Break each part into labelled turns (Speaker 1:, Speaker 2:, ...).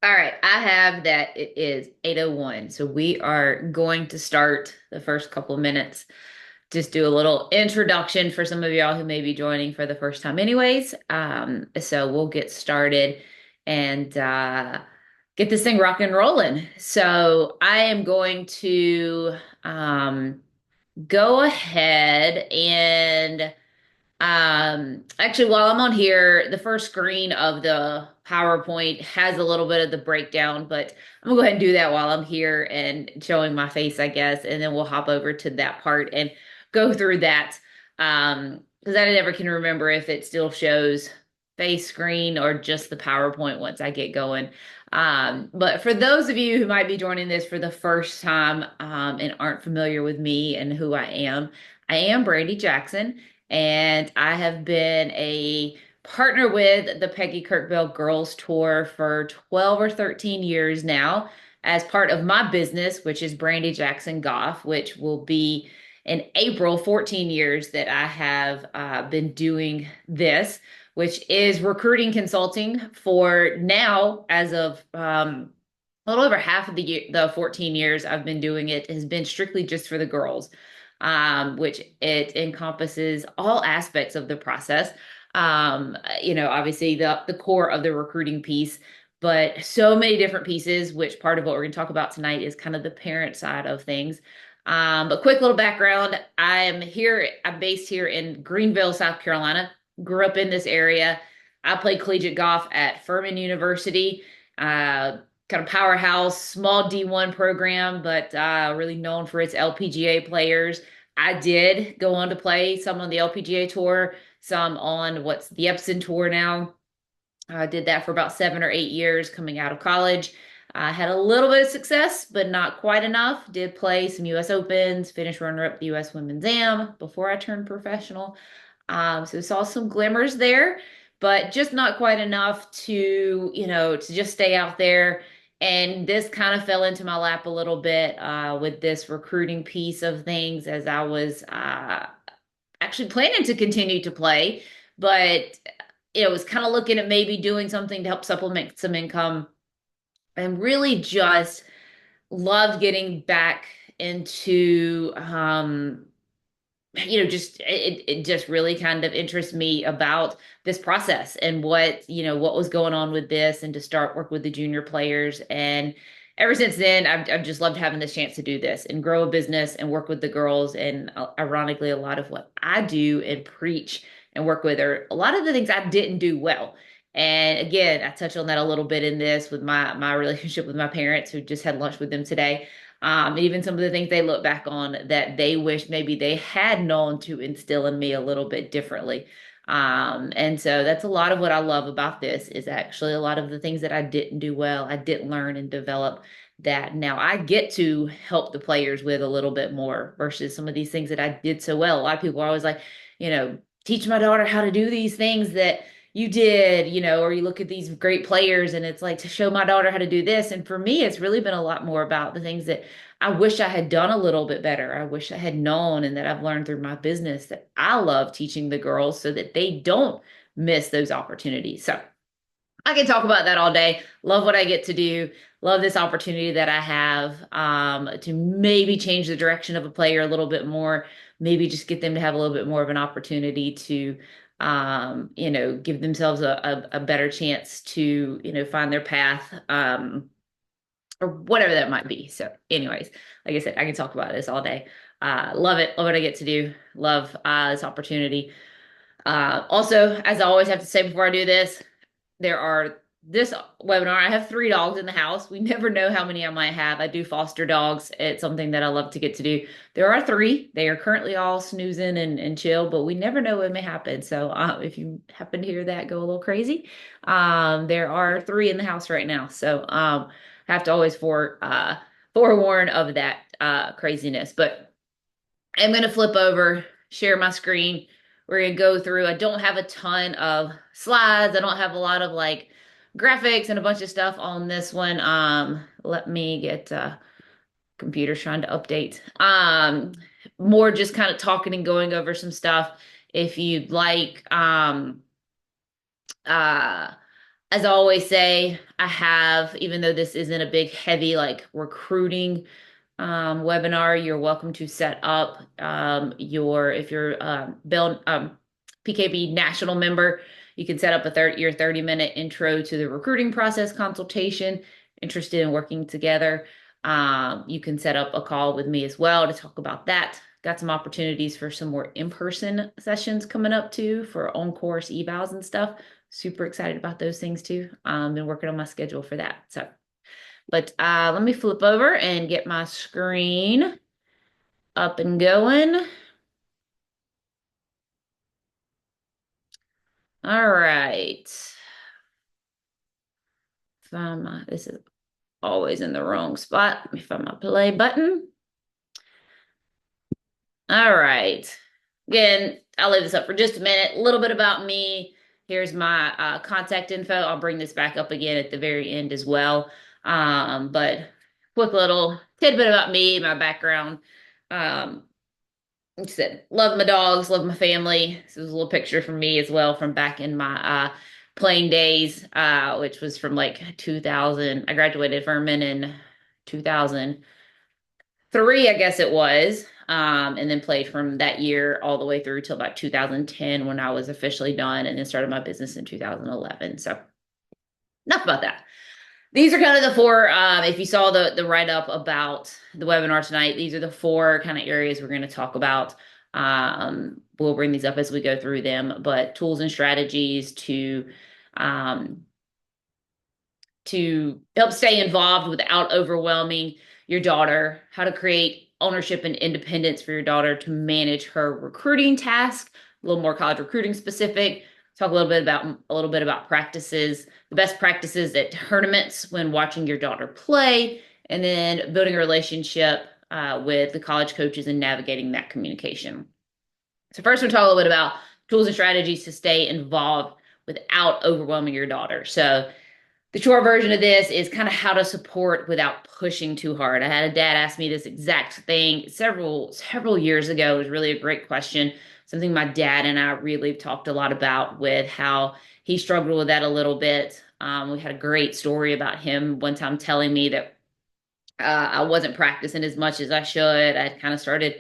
Speaker 1: All right, I have that it is 8:01. So we are going to start the first couple of minutes. Just do a little introduction for some of y'all who may be joining for the first time anyways. So we'll get started and get this thing rock and rolling. So I am going to go ahead and actually, while I'm on here, the first screen of the PowerPoint has a little bit of the breakdown, but I'm gonna go ahead and do that while I'm here and showing my face, I guess, and then we'll hop over to that part and go through that. Because I never can remember if it still shows face screen or just the PowerPoint once I get going. But for those of you who might be joining this for the first time, and aren't familiar with me and who I am Brandi Jackson. And I have been a partner with the Peggy Kirkbell Girls Tour for 12 or 13 years now as part of my business, which is Brandi Jackson Goff, which will be in April, 14 years that I have been doing this, which is recruiting consulting for now, as of a little over half of the 14 years I've been doing it has been strictly just for the girls, which it encompasses all aspects of the process. Obviously the core of the recruiting piece, but so many different pieces, which part of what we're going to talk about tonight is kind of the parent side of things. But quick little background, I'm based here in Greenville, South Carolina, grew up in this area. I played collegiate golf at Furman University. Kind of powerhouse, small D1 program, but really known for its LPGA players. I did go on to play some on the LPGA tour, some on what's the Epson tour now. I did that for about 7 or 8 years coming out of college. I had a little bit of success, but not quite enough. Did play some US Opens, finished runner-up the US Women's Am before I turned professional. So saw some glimmers there, but just not quite enough to just stay out there. And this kind of fell into my lap a little bit with this recruiting piece of things as I was actually planning to continue to play, but was kind of looking at maybe doing something to help supplement some income and really just loved getting back into it just really kind of interests me about this process and what was going on with this and to start work with the junior players. And ever since then, I've just loved having this chance to do this and grow a business and work with the girls. And ironically, a lot of what I do and preach and work with are a lot of the things I didn't do well. And again, I touch on that a little bit in this with my relationship with my parents, who just had lunch with them today. Even some of the things they look back on that they wish maybe they had known to instill in me a little bit differently. And so that's a lot of what I love about this is actually a lot of the things that I didn't do well, I didn't learn and develop that now I get to help the players with a little bit more versus some of these things that I did so well. A lot of people are always like, teach my daughter how to do these things that you did, or you look at these great players and it's like to show my daughter how to do this. And for me, it's really been a lot more about the things that I wish I had done a little bit better. I wish I had known and that I've learned through my business that I love teaching the girls so that they don't miss those opportunities. So I can talk about that all day. Love what I get to do. Love this opportunity that I have to maybe change the direction of a player a little bit more. Maybe just get them to have a little bit more of an opportunity to, give themselves a better chance to, find their path, or whatever that might be. So, anyways, like I said, I can talk about this all day. Love it. Love what I get to do. Love this opportunity. Also, as I always have to say before I do this, this webinar, I have 3 dogs in the house. We never know how many I might have. I do foster dogs. It's something that I love to get to do. There are 3. They are currently all snoozing and chill, but we never know what may happen. So if you happen to hear that go a little crazy, there are 3 in the house right now. So I have to always forewarn of that craziness. But I'm going to flip over, share my screen. We're going to go through. I don't have a ton of slides. I don't have a lot of like graphics and a bunch of stuff on this one. Let me get computer's trying to update. More just kind of talking and going over some stuff. If you'd like, uh, as I always say, I have, even though this isn't a big, heavy like recruiting webinar, you're welcome to set up if you're Bill PKB national member, you can set up your 30-minute intro to the recruiting process consultation. Interested in working together, you can set up a call with me as well to talk about that. Got some opportunities for some more in-person sessions coming up too for on-course evals and stuff. Super excited about those things too. Been working on my schedule for that. So, but let me flip over and get my screen up and going. All right. This is always in the wrong spot. Let me find my play button. All right. Again, I'll leave this up for just a minute. A little bit about me. Here's my contact info. I'll bring this back up again at the very end as well. But quick little tidbit about me, my background. Um, like I said, love my dogs, love my family. This was a little picture from me as well from back in my playing days, which was from like 2000. I graduated Furman in 2003, I guess it was, and then played from that year all the way through till about 2010 when I was officially done, and then started my business in 2011. So enough about that. These are kind of the four, if you saw the write-up about the webinar tonight, these are the four kind of areas we're going to talk about. We'll bring these up as we go through them, but tools and strategies um, to help stay involved without overwhelming your daughter, how to create ownership and independence for your daughter to manage her recruiting task, a little more college recruiting specific. Talk a little bit about practices, the best practices at tournaments when watching your daughter play, and then building a relationship with the college coaches and navigating that communication. So first, we'll talk a little bit about tools and strategies to stay involved without overwhelming your daughter. So the short version of this is kind of how to support without pushing too hard. I had a dad ask me this exact thing several years ago. It was really a great question. Something my dad and I really talked a lot about with how he struggled with that a little bit. We had a great story about him one time telling me that I wasn't practicing as much as I should. I kind of started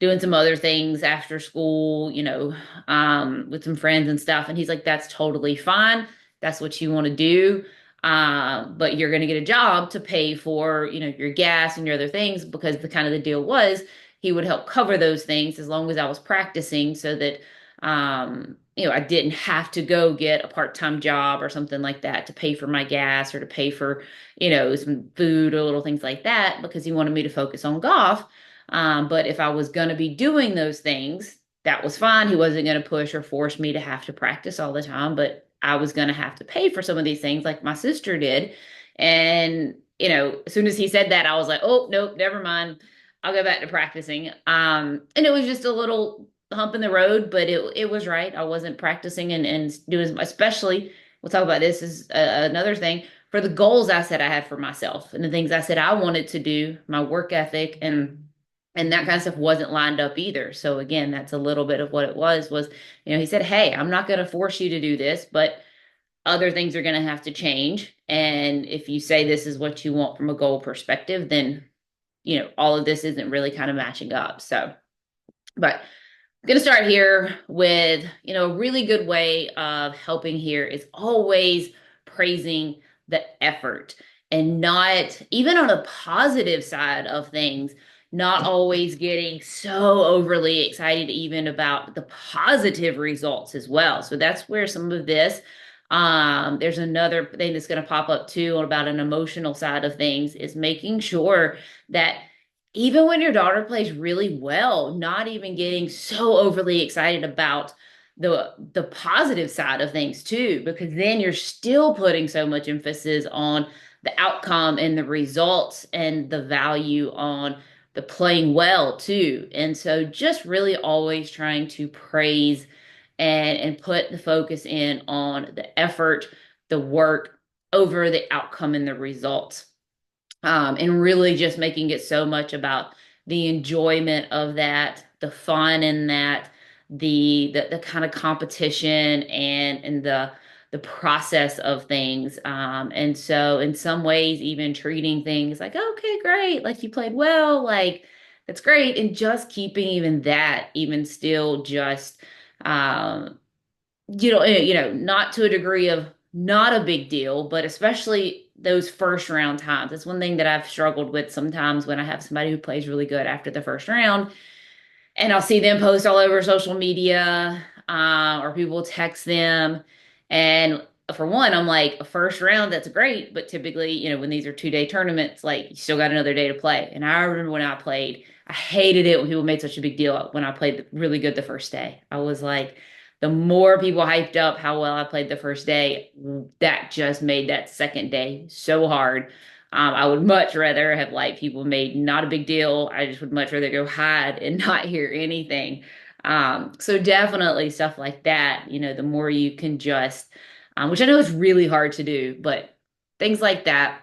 Speaker 1: doing some other things after school, with some friends and stuff. And he's like, that's totally fine. That's what you want to do. But you're going to get a job to pay for, your gas and your other things because the kind of the deal was he would help cover those things as long as I was practicing so that, I didn't have to go get a part-time job or something like that to pay for my gas or to pay for, some food or little things like that because he wanted me to focus on golf. But if I was going to be doing those things, that was fine. He wasn't going to push or force me to have to practice all the time, but I was going to have to pay for some of these things like my sister did. And, as soon as he said that, I was like, oh, nope, never mind. I'll go back to practicing. And it was just a little hump in the road, but it was right. I wasn't practicing and doing, especially, we'll talk about this is another thing for the goals I said I had for myself and the things I said I wanted to do, my work ethic and that kind of stuff wasn't lined up either. So again, that's a little bit of what it was, he said, hey, I'm not going to force you to do this, but other things are going to have to change. And if you say this is what you want from a goal perspective, then, all of this isn't really kind of matching up. So, but I'm going to start here with, a really good way of helping here is always praising the effort and not even on a positive side of things, not always getting so overly excited even about the positive results as well. So that's where some of this, there's another thing that's going to pop up too about an emotional side of things is making sure that even when your daughter plays really well, not even getting so overly excited about the positive side of things too, because then you're still putting so much emphasis on the outcome and the results and the value on the playing well too. And so just really always trying to praise and put the focus in on the effort, the work over the outcome and the results. And really just making it so much about the enjoyment of that, the fun in that, the kind of competition and the process of things. And so in some ways, even treating things like, okay, great, like you played well, like that's great. And just keeping even that, even still just um, not to a degree of not a big deal, but especially those first round times. It's one thing that I've struggled with sometimes when I have somebody who plays really good after the first round and I'll see them post all over social media, or people text them. And for one, I'm like, a first round, that's great. But typically, when these are 2-day tournaments, like you still got another day to play. And I remember when I played, I hated it when people made such a big deal when I played really good the first day. I was like, the more people hyped up how well I played the first day, that just made that second day so hard. I would much rather have like people made not a big deal. I just would much rather go hide and not hear anything. So definitely stuff like that, the more you can just, which I know is really hard to do, but things like that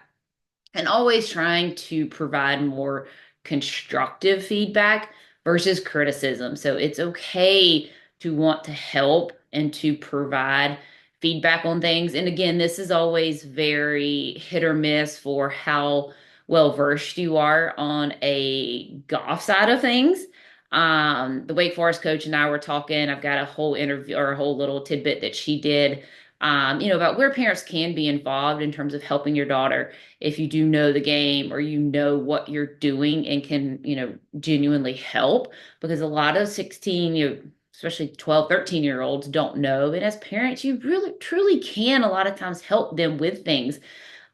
Speaker 1: and always trying to provide more constructive feedback versus criticism. So it's okay to want to help and to provide feedback on things. And again, this is always very hit or miss for how well versed you are on a golf side of things. The Wake Forest coach and I were talking. I've got a whole interview or a whole little tidbit that she did, about where parents can be involved in terms of helping your daughter if you do know the game or you know what you're doing and can, genuinely help. Because a lot of 16, especially 12, 13-year olds don't know. And as parents, you really truly can a lot of times help them with things.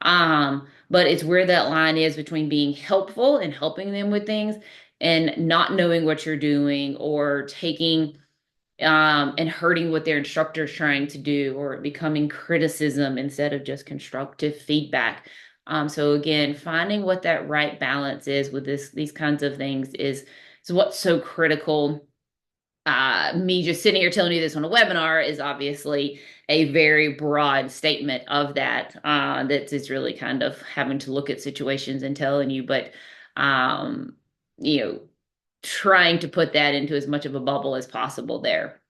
Speaker 1: But it's where that line is between being helpful and helping them with things and not knowing what you're doing or taking and hurting what their instructor's trying to do or becoming criticism instead of just constructive feedback. So again, finding what that right balance is with these kinds of things is what's so critical. Me just sitting here telling you this on a webinar is obviously a very broad statement of that. That is really kind of having to look at situations and telling you, but um, you know, trying to put that into as much of a bubble as possible there.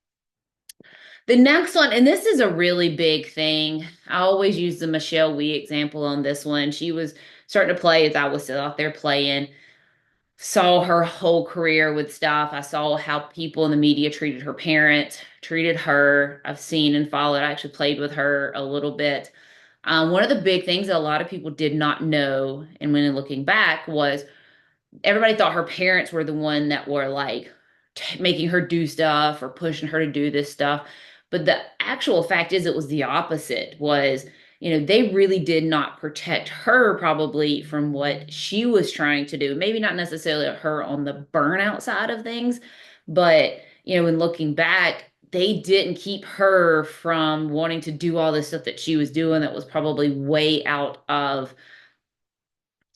Speaker 1: The next one, and this is a really big thing. I always use the Michelle Wie example on this one. She was starting to play as I was still out there playing. Saw her whole career with stuff. I saw how people in the media treated her parents, treated her. I've seen and followed. I actually played with her a little bit. One of the big things that a lot of people did not know, and when looking back, was everybody thought her parents were the one that were like making her do stuff or pushing her to do this stuff. But the actual fact is it was the opposite was, they really did not protect her probably from what she was trying to do. Maybe not necessarily her on the burnout side of things, but, in looking back, they didn't keep her from wanting to do all this stuff that she was doing that was probably way out of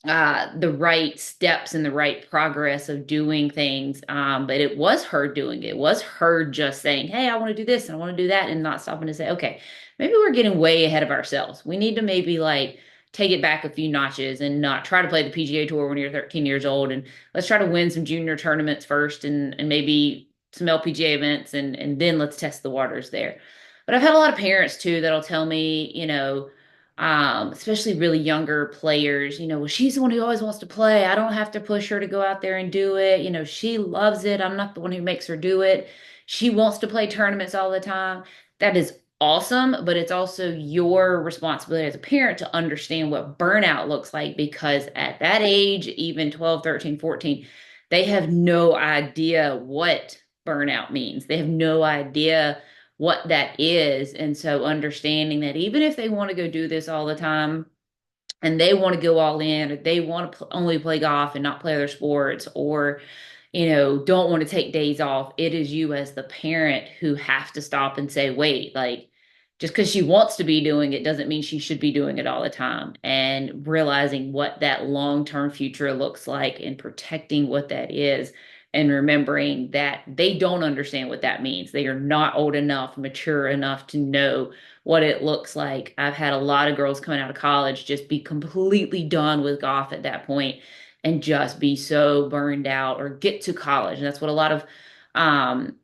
Speaker 1: the right steps and the right progress of doing things. But it was her doing it. It was her just saying, hey, I want to do this and I want to do that, and not stopping to say, okay, maybe we're getting way ahead of ourselves. We need to maybe like take it back a few notches and not try to play the PGA Tour when you're 13 years old. And let's try to win some junior tournaments first and maybe some LPGA events and then let's test the waters there. But I've had a lot of parents too that'll tell me, especially really younger players, well, she's the one who always wants to play. I don't have to push her to go out there and do it. She loves it. I'm not the one who makes her do it. She wants to play tournaments all the time. That is awesome, but it's also your responsibility as a parent to understand what burnout looks like because at that age, even 12, 13, 14, they have no idea what burnout means. They have no idea what that is. And so understanding that even if they want to go do this all the time and they want to go all in, or they want to only play golf and not play other sports, or, don't want to take days off, it is you as the parent who have to stop and say, wait, like, just because she wants to be doing it doesn't mean she should be doing it all the time. And realizing what that long-term future looks like and protecting what that is and remembering that they don't understand what that means. They are not old enough, mature enough to know what it looks like. I've had a lot of girls coming out of college just be completely done with golf at that point and just be so burned out or get to college. And that's what a lot of um,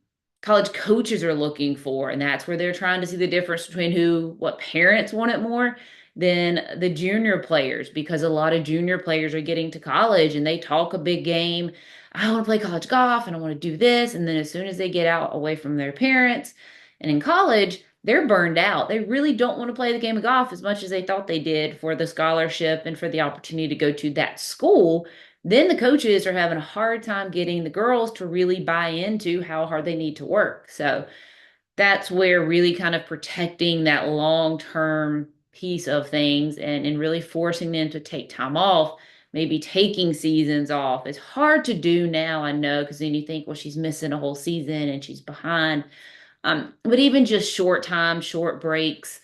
Speaker 1: college coaches are looking for. And that's where they're trying to see the difference between what parents want it more than the junior players, because a lot of junior players are getting to college and they talk a big game. I want to play college golf and I want to do this. And then as soon as they get out away from their parents and in college, they're burned out. They really don't want to play the game of golf as much as they thought they did for the scholarship and for the opportunity to go to that school. Then the coaches are having a hard time getting the girls to really buy into how hard they need to work. So that's where really kind of protecting that long-term piece of things and really forcing them to take time off, maybe taking seasons off. It's hard to do now, I know, because then you think, well, she's missing a whole season and she's behind. But even just short time, short breaks,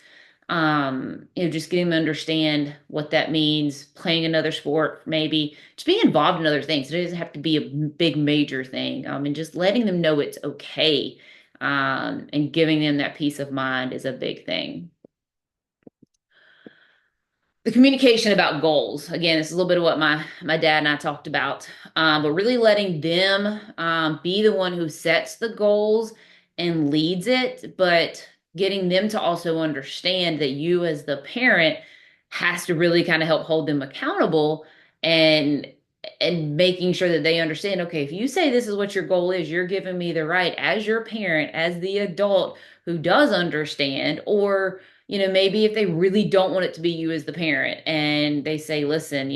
Speaker 1: just getting them to understand what that means, playing another sport, maybe just being involved in other things. It doesn't have to be a big major thing. And just letting them know it's okay. And giving them that peace of mind is a big thing. The communication about goals. Again, this is a little bit of what my dad and I talked about. But really letting them be the one who sets the goals and leads it, but getting them to also understand that you as the parent has to really kind of help hold them accountable and making sure that they understand, okay, if you say this is what your goal is, you're giving me the right as your parent, as the adult who does understand. Or maybe if they really don't want it to be you as the parent and they say, listen,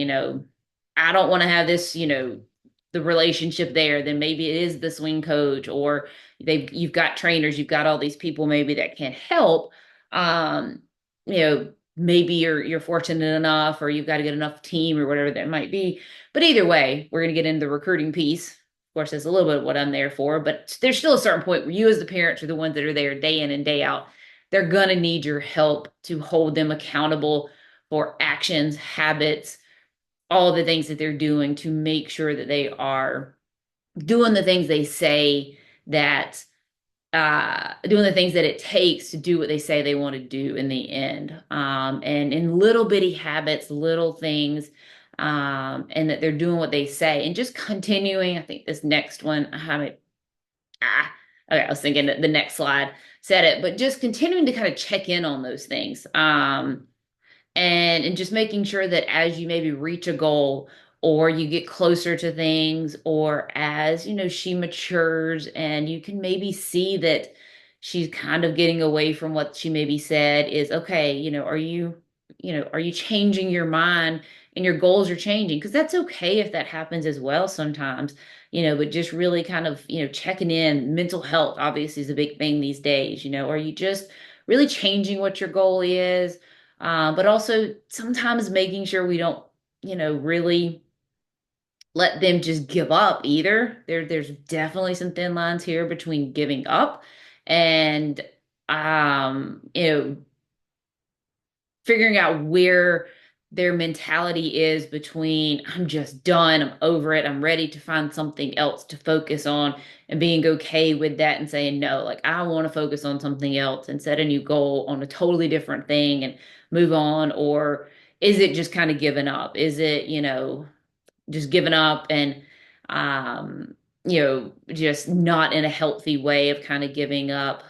Speaker 1: I don't want to have this, the relationship there, then maybe it is the swing coach, or you've got trainers, you've got all these people maybe that can help. Um, maybe you're fortunate enough, or you've got a good enough team or whatever that might be. But either way, we're going to get into the recruiting piece. Of course, that's a little bit of what I'm there for, but there's still a certain point where you as the parents are the ones that are there day in and day out. They're going to need your help to hold them accountable for actions, habits, all the things that they're doing to make sure that they are doing the things they say, that doing the things that it takes to do what they say they want to do in the end. And in little bitty habits, little things, and that they're doing what they say and just continuing. I think this next one, okay, I was thinking that the next slide said it, but just continuing to kind of check in on those things. And just making sure that as you maybe reach a goal or you get closer to things, or as she matures and you can maybe see that she's kind of getting away from what she maybe said, is okay, are you changing your mind and your goals are changing? Because that's okay if that happens as well sometimes. But just really kind of checking in. Mental health obviously is a big thing these days. Are you just really changing what your goal is? But also sometimes making sure we don't, really let them just give up either. There's definitely some thin lines here between giving up and, um, you know, figuring out where their mentality is between I'm just done, I'm over it, I'm ready to find something else to focus on, and being okay with that and saying no, like I want to focus on something else and set a new goal on a totally different thing and move on. Or is it just kind of giving up? Is it, just giving up and just not in a healthy way of kind of giving up.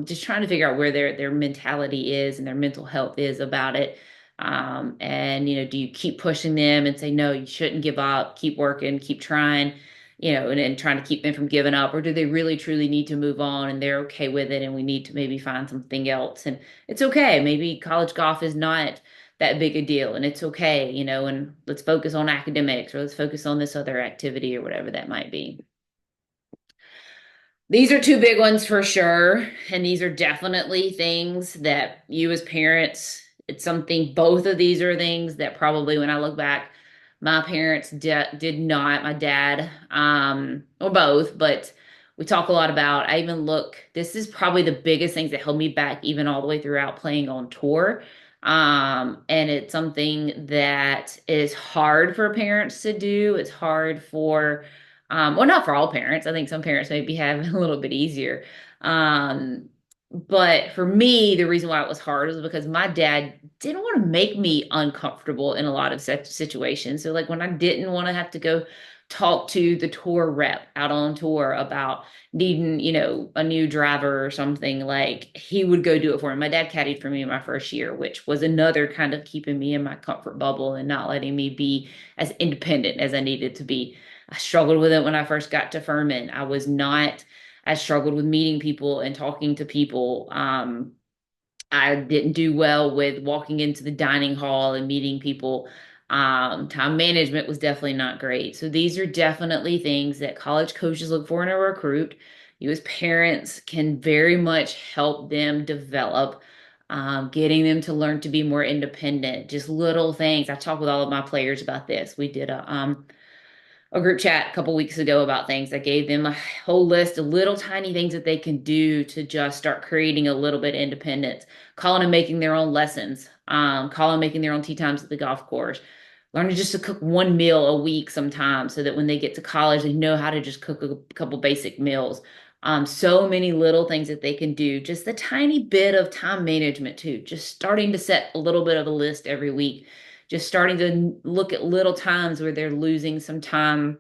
Speaker 1: Just trying to figure out where their mentality is and their mental health is about it. And do you keep pushing them and say, no, you shouldn't give up, keep working, keep trying, and trying to keep them from giving up? Or do they really truly need to move on and they're okay with it and we need to maybe find something else? And it's okay. Maybe college golf is not that big a deal and it's okay, and let's focus on academics, or let's focus on this other activity or whatever that might be. These are two big ones for sure. And these are definitely things that you as parents, it's something, both of these are things that probably when I look back, my parents did not, my dad, or both, but we talk a lot about. I even look, this is probably the biggest things that held me back, even all the way throughout playing on tour. And it's something that is hard for parents to do. It's hard for, well, not for all parents. I think some parents maybe have it a little bit easier. Um, but for me, the reason why it was hard was because my dad didn't want to make me uncomfortable in a lot of such situations. So, like when I didn't want to have to go talk to the tour rep out on tour about needing, a new driver or something, like he would go do it for him. My dad caddied for me in my first year, which was another kind of keeping me in my comfort bubble and not letting me be as independent as I needed to be. I struggled with it when I first got to Furman. I struggled with meeting people and talking to people. I didn't do well with walking into the dining hall and meeting people. Time management was definitely not great. So these are definitely things that college coaches look for in a recruit. You as parents can very much help them develop, getting them to learn to be more independent. Just little things. I talk with all of my players about this. We did a group chat a couple weeks ago about things. I gave them a whole list of little tiny things that they can do to just start creating a little bit of independence. Calling and making their own lessons, calling and making their own tea times at the golf course, learning just to cook one meal a week sometimes so that when they get to college, they know how to just cook a couple basic meals. So many little things that they can do, just the tiny bit of time management too, just starting to set a little bit of a list every week, just starting to look at little times where they're losing some time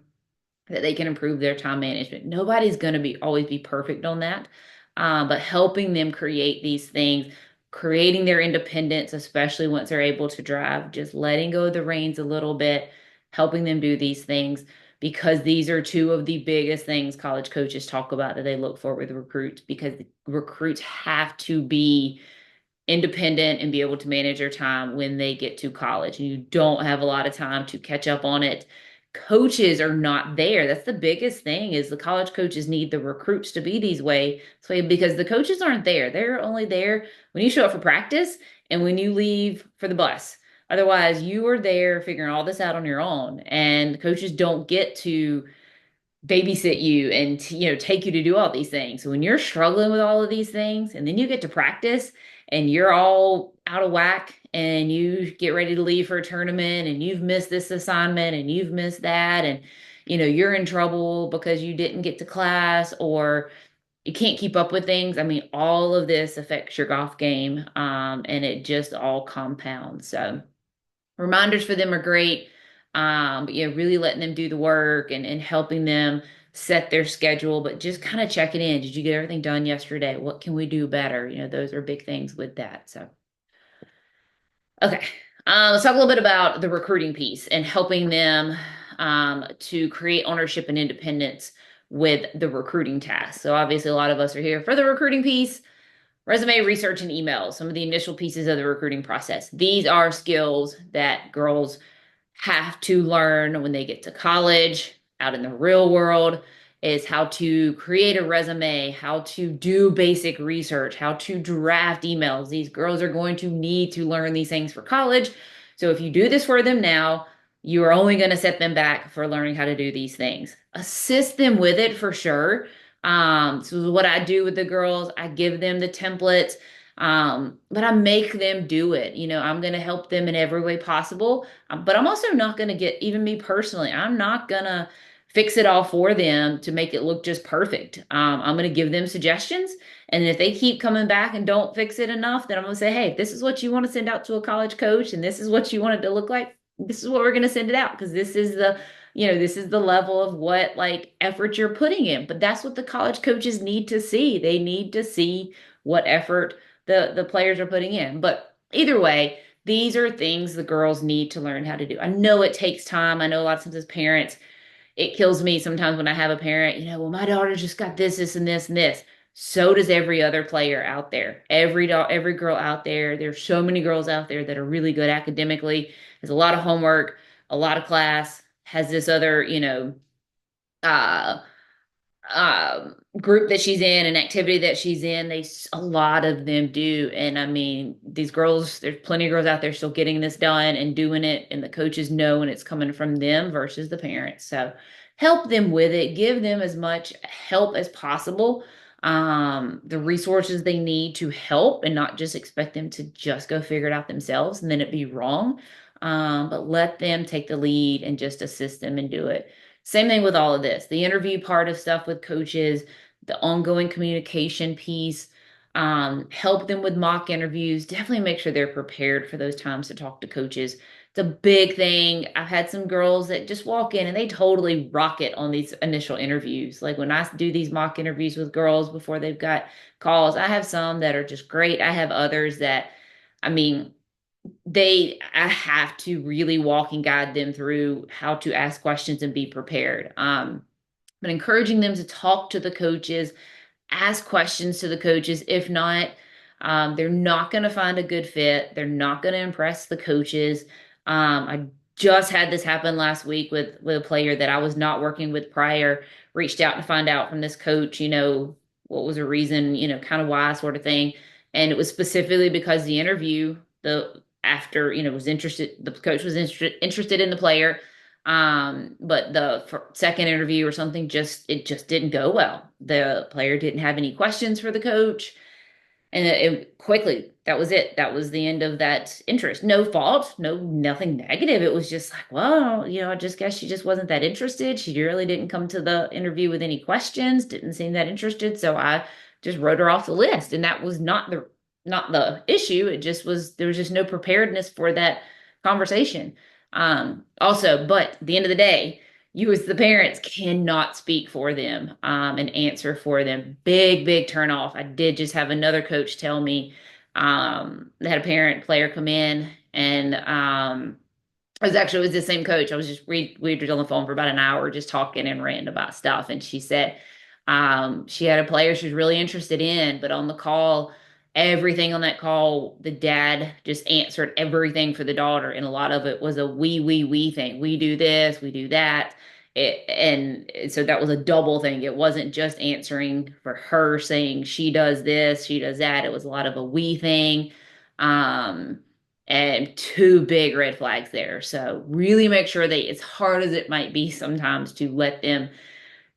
Speaker 1: that they can improve their time management. Nobody's going to be always be perfect on that, but helping them create these things, creating their independence, especially once they're able to drive, just letting go of the reins a little bit, helping them do these things, because these are two of the biggest things college coaches talk about that they look for with recruits, because recruits have to be independent and be able to manage their time when they get to college, and you don't have a lot of time to catch up on it. Coaches are not there. That's the biggest thing, is the college coaches need the recruits to be these way, so because the coaches aren't there. They're only there when you show up for practice and when you leave for the bus. Otherwise, you are there figuring all this out on your own, and coaches don't get to babysit you and take you to do all these things. So when you're struggling with all of these things and then you get to practice and you're all out of whack and you get ready to leave for a tournament and you've missed this assignment and you've missed that, and you're in trouble because you didn't get to class or you can't keep up with things. I mean, all of this affects your golf game, and it just all compounds. So reminders for them are great. But really letting them do the work and helping them set their schedule, but just kind of checking in. Did you get everything done yesterday? What can we do better? Those are big things with that. So, okay. Let's talk a little bit about the recruiting piece and helping them to create ownership and independence with the recruiting task. So obviously a lot of us are here for the recruiting piece. Resume research and emails, some of the initial pieces of the recruiting process. These are skills that girls have to learn when they get to college, out in the real world, is how to create a resume, how to do basic research, how to draft emails. These girls are going to need to learn these things for college. So if you do this for them now, you are only going to set them back for learning how to do these things. Assist them with it for sure. So what I do with the girls, I give them the templates, but I make them do it. I'm going to help them in every way possible. But I'm also not going to get, even me personally, I'm not going to fix it all for them to make it look just perfect. I'm going to give them suggestions. And if they keep coming back and don't fix it enough, then I'm going to say, hey, this is what you want to send out to a college coach, and this is what you want it to look like. This is what we're going to send it out, because this is the level of what like effort you're putting in. But that's what the college coaches need to see. They need to see what effort the players are putting in. But either way, these are things the girls need to learn how to do. I know it takes time. I know a lot of times as parents, it kills me sometimes when I have a parent, well, my daughter just got this, and this, and this. So does every other player out there. Every girl out there. There's so many girls out there that are really good academically. There's a lot of homework, a lot of class, has this other, uh, group that she's in, an activity that she's in. A lot of them do. And I mean, these girls, there's plenty of girls out there still getting this done and doing it. And the coaches know when it's coming from them versus the parents. So help them with it, give them as much help as possible. The resources they need to help, and not just expect them to just go figure it out themselves and then it be wrong. But let them take the lead and just assist them and do it. Same thing with all of this, the interview part of stuff with coaches, the ongoing communication piece, help them with mock interviews. Definitely make sure they're prepared for those times to talk to coaches, It's a big thing. I've had some girls that just walk in and they totally rock it on these initial interviews. Like when I do these mock interviews with girls before they've got calls, I have some that are just great. I have others that, I mean, I have to really walk and guide them through how to ask questions and be prepared. But encouraging them to talk to the coaches, ask questions to the coaches. If not, they're not going to find a good fit. They're not going to impress the coaches. I just had this happen last week with a player that I was not working with prior. Reached out to find out from this coach, what was a reason, kind of why sort of thing. And it was specifically because the interview, the after, was interested, the coach was interested in the player. But the second interview or something it just didn't go well. The player didn't have any questions for the coach, and it quickly, that was it. That was the end of that interest. No fault, nothing negative. It was just like, well, I just guess she just wasn't that interested. She really didn't come to the interview with any questions, didn't seem that interested. So I just wrote her off the list. And that was not the issue. It just was there was just no preparedness for that conversation. Also, but at the end of the day, you as the parents cannot speak for them and answer for them. Big, big turn off. I did just have another coach tell me they had a parent player come in and it was the same coach. I was just we were on the phone for about an hour just talking and ranting about stuff. And she said she had a player she was really interested in, but on the call, everything on that call, the dad just answered everything for the daughter. And a lot of it was a we thing. We do this, we do that. And so that was a double thing. It wasn't just answering for her saying she does this, she does that. It was a lot of a we thing. Um, and two big red flags there. So really make sure that, as hard as it might be sometimes, to let them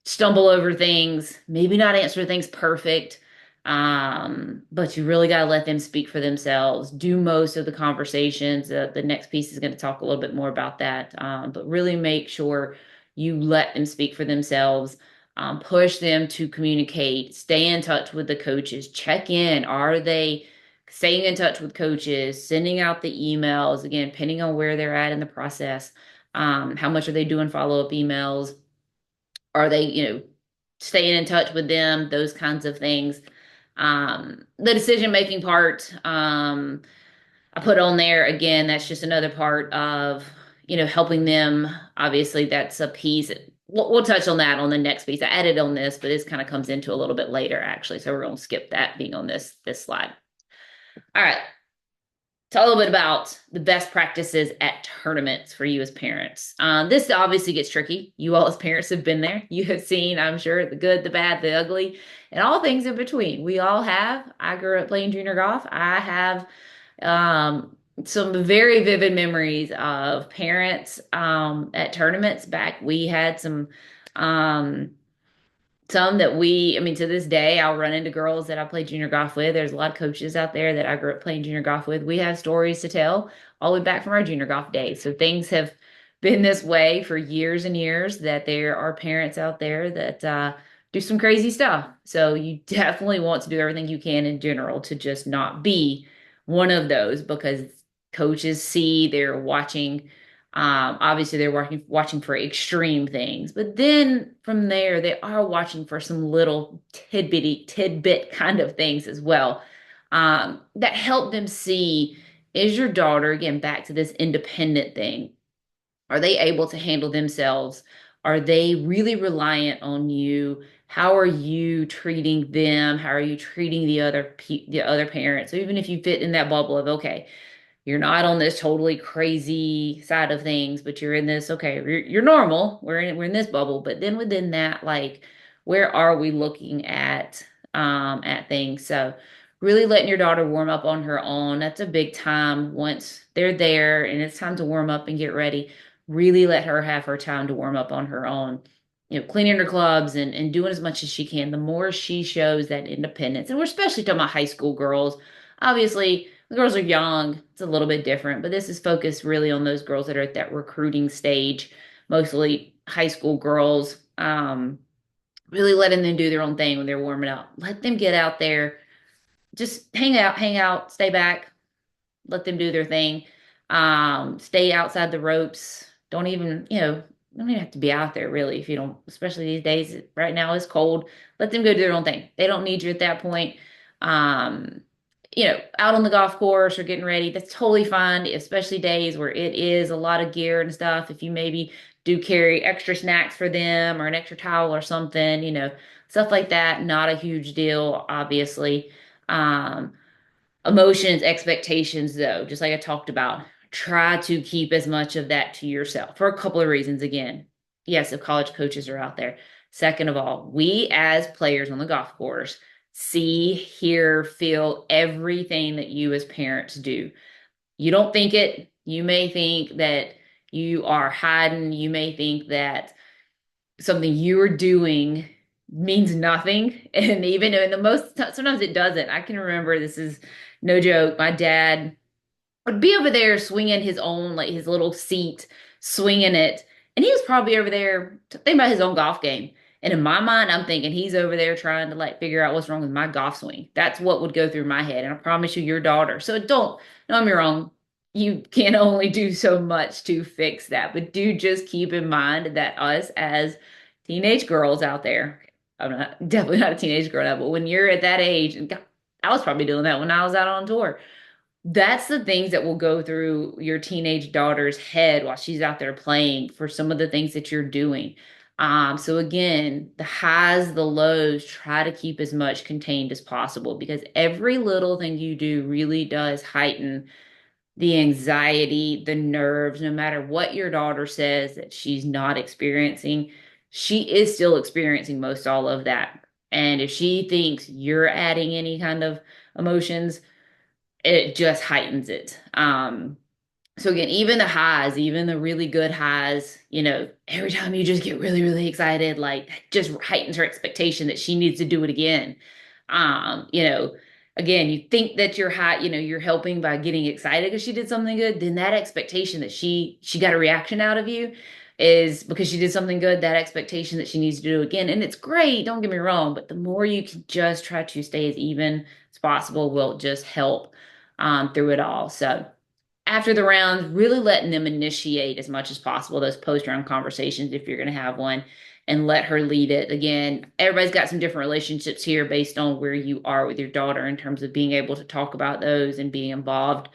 Speaker 1: stumble over things, maybe not answer things perfect. But you really got to let them speak for themselves, do most of the conversations. The next piece is going to talk a little bit more about that. But really make sure you let them speak for themselves. Push them to communicate, stay in touch with the coaches, check in. Are they staying in touch with coaches, sending out the emails, again, depending on where they're at in the process? How much are they doing follow-up emails? Are they, staying in touch with them? Those kinds of things. The decision making part, I put on there again. That's just another part of, helping them. Obviously, that's a piece. We'll touch on that on the next piece. I added on this, but this kind of comes into a little bit later, actually. So we're going to skip that being on this slide. All right. Tell a little bit about the best practices at tournaments for you as parents. This obviously gets tricky. You all as parents have been there. You have seen, I'm sure, the good, the bad, the ugly, and all things in between. We all have. I grew up playing junior golf. I have some very vivid memories of parents at tournaments back. We had some that I mean, to this day, I'll run into girls that I play junior golf with. There's a lot of coaches out there that I grew up playing junior golf with. We have stories to tell all the way back from our junior golf days. So things have been this way for years and years, that there are parents out there that do some crazy stuff. So you definitely want to do everything you can in general to just not be one of those, because coaches see, they're watching. Obviously, they're watching for extreme things, but then from there, they are watching for some little tidbit kind of things as well, that help them see, is your daughter, again, back to this independent thing, are they able to handle themselves? Are they really reliant on you? How are you treating them? How are you treating the other parents? So even if you fit in that bubble of, okay, you're not on this totally crazy side of things, but you're in this, okay, you're normal. We're in this bubble. But then within that, like, where are we looking at things? So really letting your daughter warm up on her own. That's a big time. Once they're there and it's time to warm up and get ready, really let her have her time to warm up on her own. Cleaning her clubs and doing as much as she can. The more she shows that independence, and we're especially talking about high school girls. Obviously, the girls are young. It's a little bit different, but this is focused really on those girls that are at that recruiting stage, mostly high school girls. Really letting them do their own thing when they're warming up. Let them get out there, just hang out, stay back, let them do their thing. Stay outside the ropes. Don't even, don't even have to be out there really if you don't, especially these days. Right now it's cold. Let them go do their own thing. They don't need you at that point. Um, out on the golf course or getting ready, that's totally fine, especially days where it is a lot of gear and stuff. If you maybe do carry extra snacks for them or an extra towel or something, stuff like that, not a huge deal, obviously. Um, Emotions, expectations, though, just like I talked about, try to keep as much of that to yourself for a couple of reasons. Again, yes, if college coaches are out there. Second of all, we as players on the golf course see, hear, feel everything that you as parents do. You don't think it. You may think that you are hiding. You may think that something you're doing means nothing. And even in the most, sometimes it doesn't. I can remember, this is no joke. My dad would be over there swinging his own, like his little seat, swinging it. And he was probably over there thinking about his own golf game. And in my mind, I'm thinking he's over there trying to like figure out what's wrong with my golf swing. That's what would go through my head. And I promise you, your daughter. So don't me wrong. You can only do so much to fix that. But do just keep in mind that us as teenage girls out there, I'm not definitely not a teenage girl now, but when you're at that age, and God, I was probably doing that when I was out on tour, that's the things that will go through your teenage daughter's head while she's out there playing for some of the things that you're doing. So again, the highs, the lows, try to keep as much contained as possible because every little thing you do really does heighten the anxiety, the nerves, no matter what your daughter says that she's not experiencing, she is still experiencing most all of that. And if she thinks you're adding any kind of emotions, it just heightens it. So again, even the highs, even the really good highs, every time you just get really, really excited, like that just heightens her expectation that she needs to do it again. Um, you know, Again, you think that you're high, you're helping by getting excited because she did something good, then that expectation that she got a reaction out of you is because she did something good, that expectation that she needs to do again. And it's great, don't get me wrong, but the more you can just try to stay as even as possible will just help through it all. So after the rounds, really letting them initiate as much as possible those post-round conversations if you're going to have one, and let her lead it. Again, everybody's got some different relationships here based on where you are with your daughter in terms of being able to talk about those and being involved.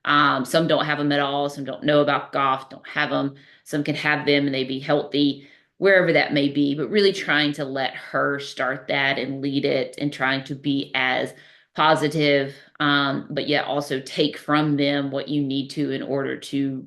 Speaker 1: Some don't have them at all. Some don't know about golf, don't have them. Some can have them and they be healthy, wherever that may be. But really trying to let her start that and lead it and trying to be as positive, but yet also take from them what you need to in order to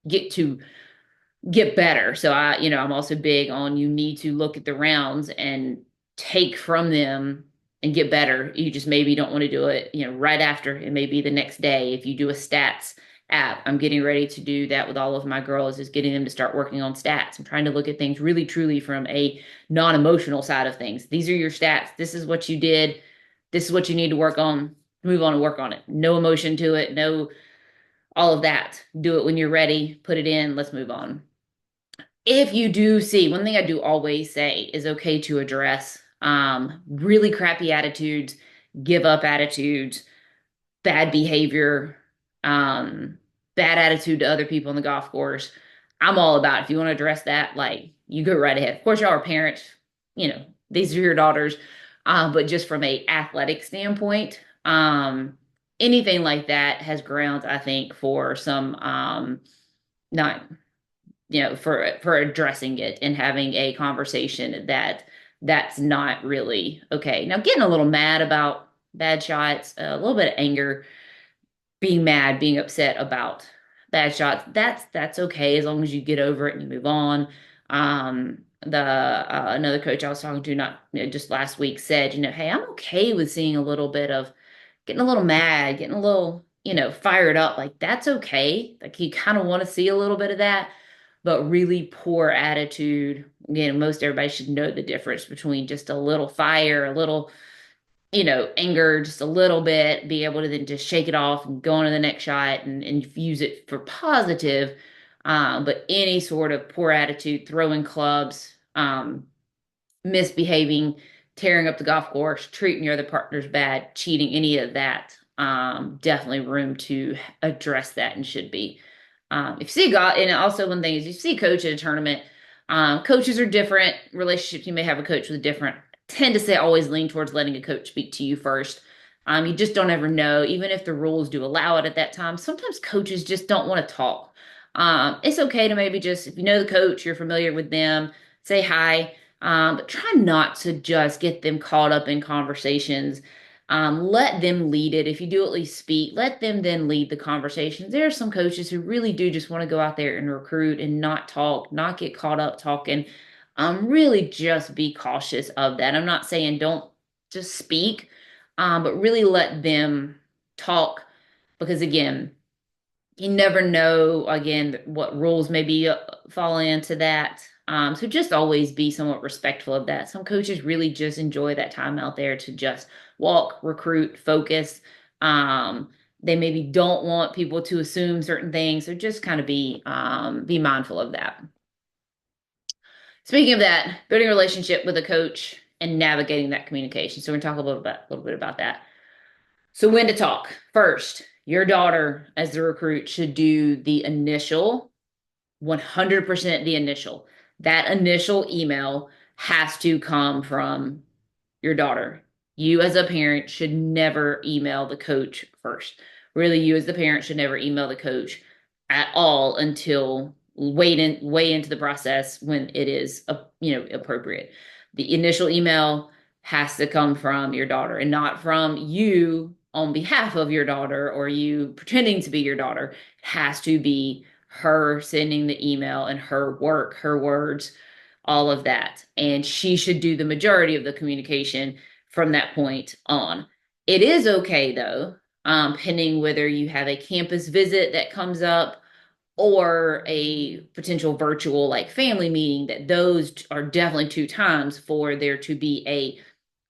Speaker 1: get better. So I'm also big on you need to look at the rounds and take from them and get better. You just maybe don't want to do it, right after. It may be the next day. If you do a stats app, I'm getting ready to do that with all of my girls, is getting them to start working on stats. I'm trying to look at things really truly from a non-emotional side of things. These are your stats. This is what you did. This is what you need to work on. Move on and work on it. No emotion to it. No, all of that. Do it when you're ready. Put it in. Let's move on. If you do see, one thing I do always say is okay to address really crappy attitudes, give up attitudes, bad behavior, um, bad attitude to other people on the golf course. I'm all about it. If you want to address that, like you go right ahead. Of course, y'all are parents, these are your daughters. But just from a athletic standpoint, anything like that has grounds, I think, for some not for addressing it and having a conversation that's not really okay. Now, getting a little mad about bad shots, a little bit of anger, being mad, being upset about bad shots, that's okay as long as you get over it and you move on. The Another coach I was talking to not just last week said, hey, I'm okay with seeing a little bit of getting a little mad, getting a little, fired up. Like that's okay. Like you kind of want to see a little bit of that, but really poor attitude. Again, most everybody should know the difference between just a little fire, a little, anger, just a little bit, be able to then just shake it off and go on to the next shot and use it for positive. But any sort of poor attitude, throwing clubs, misbehaving, tearing up the golf course, treating your other partners bad, cheating, any of that, definitely room to address that and should be. If you see God, and also one thing is you see a coach at a tournament, coaches are different. Relationships, you may have a coach with a different, tend to say always lean towards letting a coach speak to you first. You just don't ever know, even if the rules do allow it at that time. Sometimes coaches just don't want to talk. It's okay to maybe just, if you know the coach, you're familiar with them, say hi, but try not to just get them caught up in conversations. Let them lead it. If you do at least speak, let them then lead the conversations. There are some coaches who really do just want to go out there and recruit and not talk, not get caught up talking. Really just be cautious of that. I'm not saying don't just speak, but really let them talk because again, you never know again what rules maybe fall into that. So just always be somewhat respectful of that. Some coaches really just enjoy that time out there to just walk, recruit, focus. They maybe don't want people to assume certain things, so just kind of be mindful of that. Speaking of that, building a relationship with a coach and navigating that communication. So we're gonna talk a little bit about that. So when to talk? First, your daughter as the recruit should do the initial 100% the initial. That initial email has to come from your daughter. You as a parent should never email the coach first. Really, you as the parent should never email the coach at all until way into the process when it is appropriate. The initial email has to come from your daughter and not from you on behalf of your daughter or you pretending to be your daughter. It has to be her sending the email and her work, her words, all of that. And she should do the majority of the communication from that point on. It is okay though, pending whether you have a campus visit that comes up or a potential virtual like family meeting, that those are definitely two times for there to be a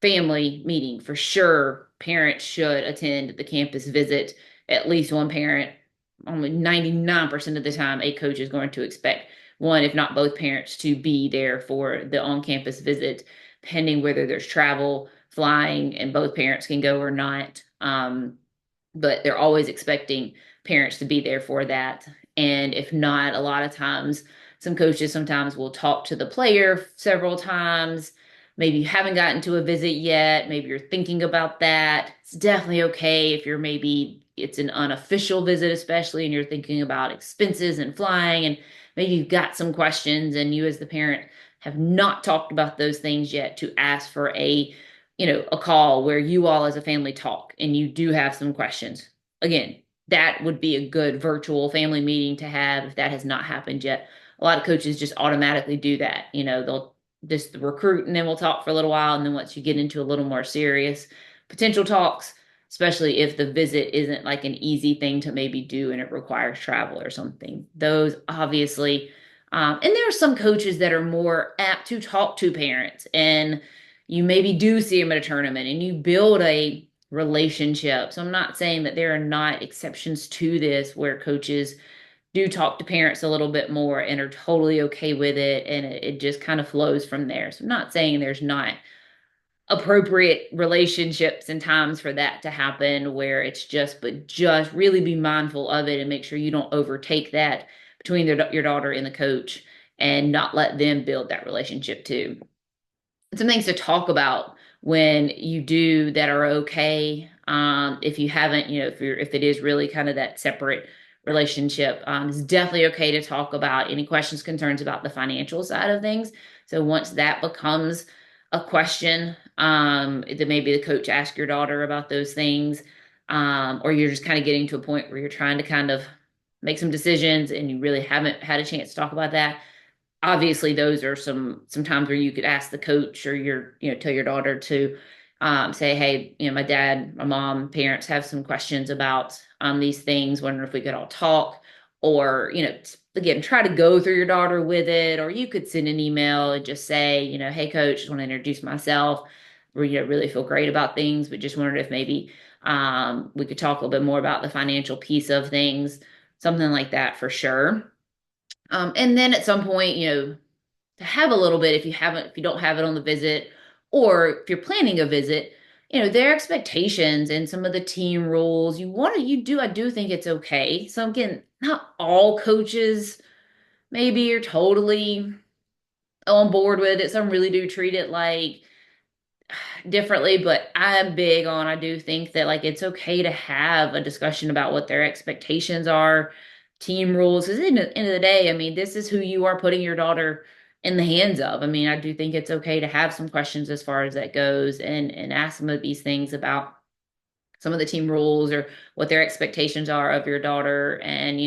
Speaker 1: family meeting. For sure, parents should attend the campus visit, at least one parent. Only 99% of the time, a coach is going to expect one, if not both parents, to be there for the on campus visit, pending whether there's travel, flying, and both parents can go or not. But they're always expecting parents to be there for that. And if not, a lot of times, some coaches sometimes will talk to the player several times. Maybe you haven't gotten to a visit yet. Maybe you're thinking about that. It's definitely okay if you're maybe it's an unofficial visit, especially, and you're thinking about expenses and flying, and maybe you've got some questions, and you as the parent have not talked about those things yet to ask for a call where you all as a family talk and you do have some questions. Again, that would be a good virtual family meeting to have if that has not happened yet. A lot of coaches just automatically do that. They'll just recruit and then we'll talk for a little while. And then once you get into a little more serious potential talks, especially if the visit isn't like an easy thing to maybe do and it requires travel or something, those obviously, and there are some coaches that are more apt to talk to parents and you maybe do see them at a tournament and you build a relationship. So I'm not saying that there are not exceptions to this where coaches do talk to parents a little bit more and are totally okay with it and it just kind of flows from there. So I'm not saying there's not appropriate relationships and times for that to happen where it's but just really be mindful of it and make sure you don't overtake that between your daughter and the coach and not let them build that relationship too. Some things to talk about when you do that are okay. If you haven't, if it is really kind of that separate relationship, it's definitely okay to talk about any questions, concerns about the financial side of things. So once that becomes a question, then maybe the coach asks your daughter about those things, or you're just kind of getting to a point where you're trying to kind of make some decisions and you really haven't had a chance to talk about that. Obviously those are some times where you could ask the coach or tell your daughter to say, hey, my dad, my mom, parents have some questions about these things, wondering if we could all talk, or again, try to go through your daughter with it, or you could send an email and just say, hey coach, just want to introduce myself. We really feel great about things, but just wondered if maybe we could talk a little bit more about the financial piece of things, something like that for sure. And then at some point, to have a little bit, if you don't have it on the visit, or if you're planning a visit, their expectations and some of the team rules. I do think it's okay. So again, not all coaches maybe are totally on board with it. Some really do treat it like differently, but I do think that like it's okay to have a discussion about what their expectations are, team rules. Because in the end of the day, I mean, this is who you are putting your daughter in the hands of. I mean, I do think it's okay to have some questions as far as that goes and ask some of these things about some of the team rules or what their expectations are of your daughter and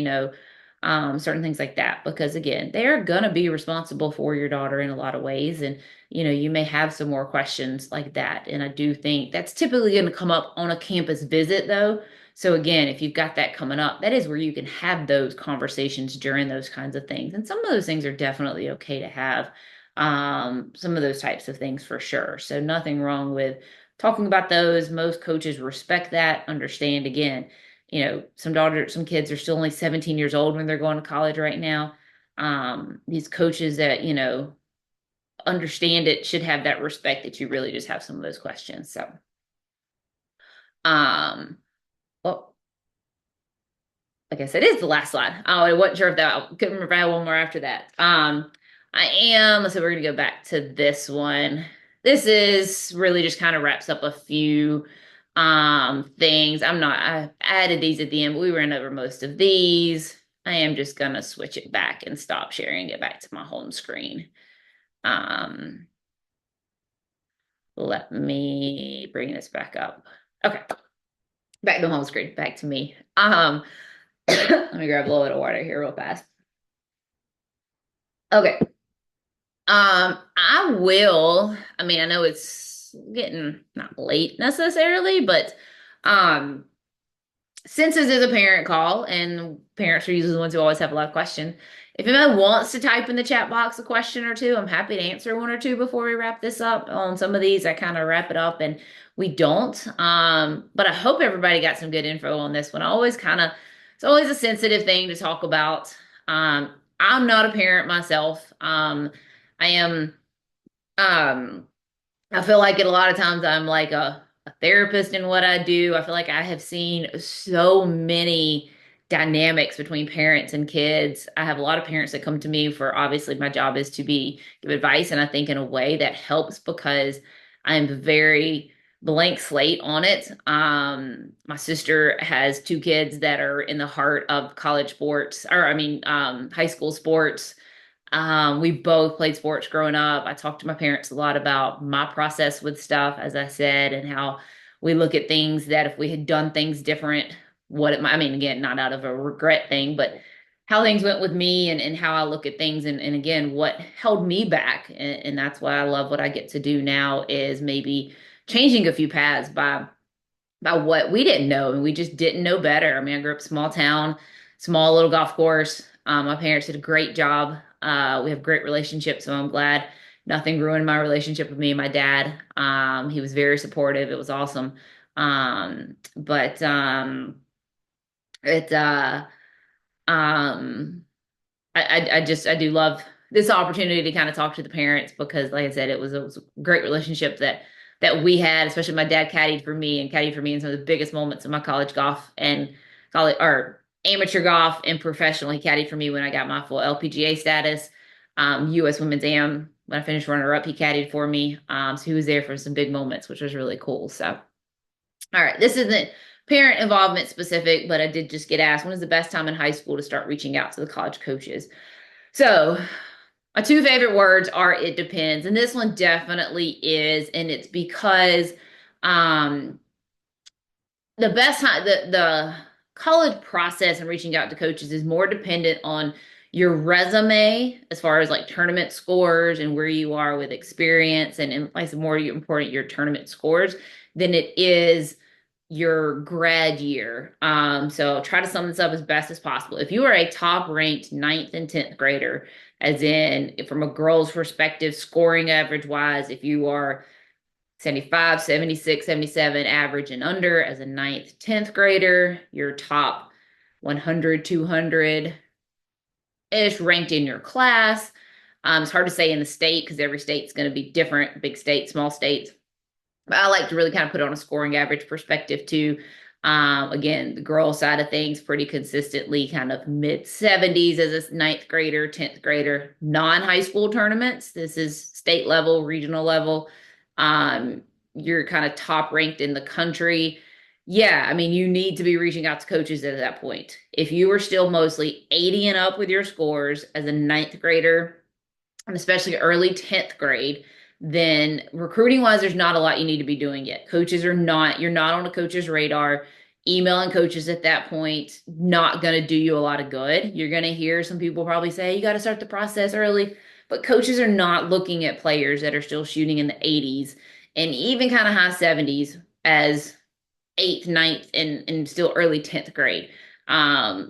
Speaker 1: certain things like that, because again, they're going to be responsible for your daughter in a lot of ways. And you may have some more questions like that, and I do think that's typically going to come up on a campus visit though. So again, if you've got that coming up, that is where you can have those conversations during those kinds of things, and some of those things are definitely okay to have, some of those types of things for sure. So nothing wrong with talking about those. Most coaches respect that, understand. Again, some kids are still only 17 years old when they're going to college right now. These coaches that, understand it should have that respect that you really just have some of those questions. So, um, well, I guess it is the last slide. Oh, I wasn't sure if that, I couldn't remember if I had one more after that. Let's say we're going to go back to this one. This is really just kind of wraps up a few things. I added these at the end, but we ran over most of these. I am just going to switch it back and stop sharing and get back to my home screen. Um, Let me bring this back up. Okay, back to home screen, back to me. Let me grab a little bit of water here real fast. Okay. I mean, I know it's getting not late necessarily, but um since this is a parent call and parents are usually the ones who always have a lot of questions, if anyone wants to type in the chat box a question or two, I'm happy to answer one or two before we wrap this up. On some of these, I kind of wrap it up and we don't. But I hope everybody got some good info on this one. It's always a sensitive thing to talk about. I'm not a parent myself. I am, um, I feel like a lot of times I'm like a therapist in what I do. I feel like I have seen so many dynamics between parents and kids. I have a lot of parents that come to me for, obviously my job is to give advice, and I think in a way that helps because I'm very blank slate on it. My sister has two kids that are in the heart of college sports, or I mean, high school sports. We both played sports growing up. I talked to my parents a lot about my process with stuff, as I said, and how we look at things that if we had done things different, what it might, I mean, again, not out of a regret thing, but how things went with me and how I look at things. And again, what held me back. And that's why I love what I get to do now is maybe changing a few paths by what we didn't know, and we just didn't know better. I mean, I grew up small town, small little golf course. My parents did a great job. We have great relationships, so I'm glad nothing ruined my relationship with me and my dad. He was very supportive. It was awesome. But it um I do love this opportunity to kind of talk to the parents because, like I said, it was a great relationship that we had. Especially my dad caddied for me and caddied for me in some of the biggest moments of my college golf and college or amateur golf and professional. He caddied for me when I got my full LPGA status, U.S. Women's Am. When I finished runner up, he caddied for me. So he was there for some big moments, which was really cool. So, all right, this isn't parent involvement specific, but I did just get asked when is the best time in high school to start reaching out to the college coaches. So my two favorite words are it depends. And this one definitely is. And it's because um, the best time, the college process and reaching out to coaches is more dependent on your resume as far as like tournament scores and where you are with experience. And like more important, your tournament scores than it is your grad year. So try to sum this up as best as possible. If you are a top ranked ninth and 10th grader, as in from a girl's perspective, scoring average wise, if you are 75, 76, 77 average and under as a ninth, 10th grader, you're top 100, 200 ish ranked in your class. It's hard to say in the state because every state's going to be different, big states, small states. I like to really kind of put on a scoring average perspective too. Again, the girl side of things pretty consistently kind of mid 70s as a ninth grader, 10th grader, non-high school tournaments. This is state level, regional level. Um, you're kind of top ranked in the country. Yeah, I mean, you need to be reaching out to coaches at that point. If you are still mostly 80 and up with your scores as a ninth grader, and especially early 10th grade, then recruiting wise, there's not a lot you need to be doing yet. Coaches are not, you're not on a coach's radar. Emailing coaches at that point, not going to do you a lot of good. You're going to hear some people probably say, you got to start the process early. But coaches are not looking at players that are still shooting in the 80s and even kind of high 70s as eighth, ninth, and still early 10th grade.